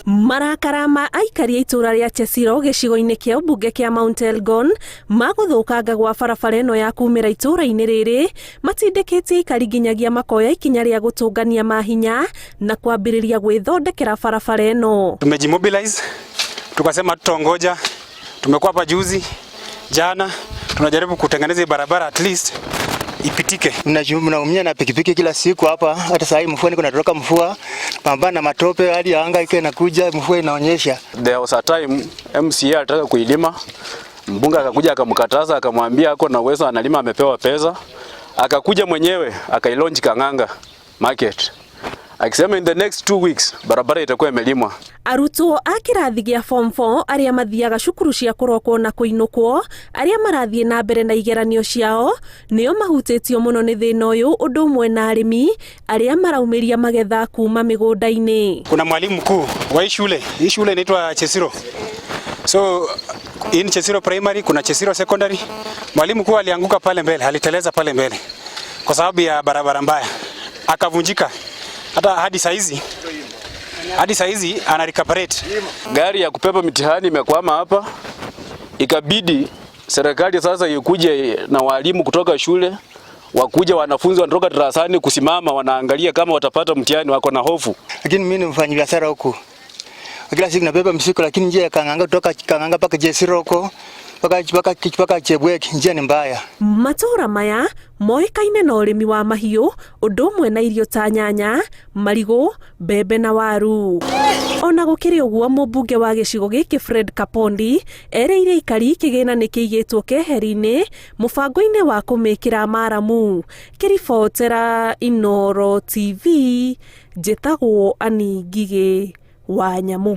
Marakara ma aikari a itura ria Chesiro gicigo-ini kia mbunge kia Mount Elgon magũthũkanga gwa barabara ĩno ya kumĩra itũra-inĩ rĩrĩ matindĩkĩtie aikari nginyagia makoya ikinya ria gũtũngania mahinya na kwambĩrĩria gwĩthondekera barabara ĩno. Tumejimobilize tukasema tutongoja, tumekuwa hapa juzi jana, tunajaribu kutengeneza barabara at least ipitike. Mnaumia na pikipiki kila siku hapa, hata saa hii mvua niko natoka mvua, pambana na matope hadi anga ike inakuja mvua inaonyesha. There was a time MCA alitaka kuilima, mbunge akakuja akamkataza, akamwambia ako na uwezo analima, amepewa pesa. Akakuja mwenyewe akailaunch Kang'anga market, akisema in the next 2 weeks barabara itakuwa imelimwa. Arutwo a kĩrathi gĩa form 4 arĩa mathiaga cukuru cia kũrokwo na kũinũkwo arĩa marathiĩ na mbere na igeranio ciao nĩo mahutĩtio mũno nĩ thĩna ũyũ, ũndũ ũmwe na arĩmi arĩa maraumĩria magetha kuma mĩgũnda-inĩ. Kuna mwalimu mkuu wa hii shule inaitwa Chesiro. So in Chesiro primary kuna Chesiro secondary. Mwalimu mkuu alianguka pale mbele, aliteleza pale mbele kwa sababu ya barabara mbaya, akavunjika. Hata hadi saizi ana recuperate. Gari ya kupepa mitihani imekwama hapa, ikabidi serikali sasa ikuje na walimu kutoka shule, wakuja wanafunzi wanatoka darasani kusimama wanaangalia kama watapata mtihani, wako na hofu. Lakini mimi ni mfanyabiashara huko, kila siku nabeba mzigo, lakini njia ya Kang'anga kutoka Kang'anga mpaka Chesiro huko mpaka Chebweki njia ni mbaya. Matura maya moĩkaine na ũrĩmi wa mahiũ, ũndũ ũmwe na irio ta nyanya, marigũ, mbembe na waru. Ona gũkĩrĩ ũguo, mũmbunge wa gĩcigo gĩkĩ Fred Kapondi ereire aikari kĩgĩna nĩkĩigĩtwo keheri-inĩ mũbango-inĩ wa kũmĩkĩra maramu. Kĩribotera Inooro TV, njĩtagwo Ani Ngigĩ wa Nyamu.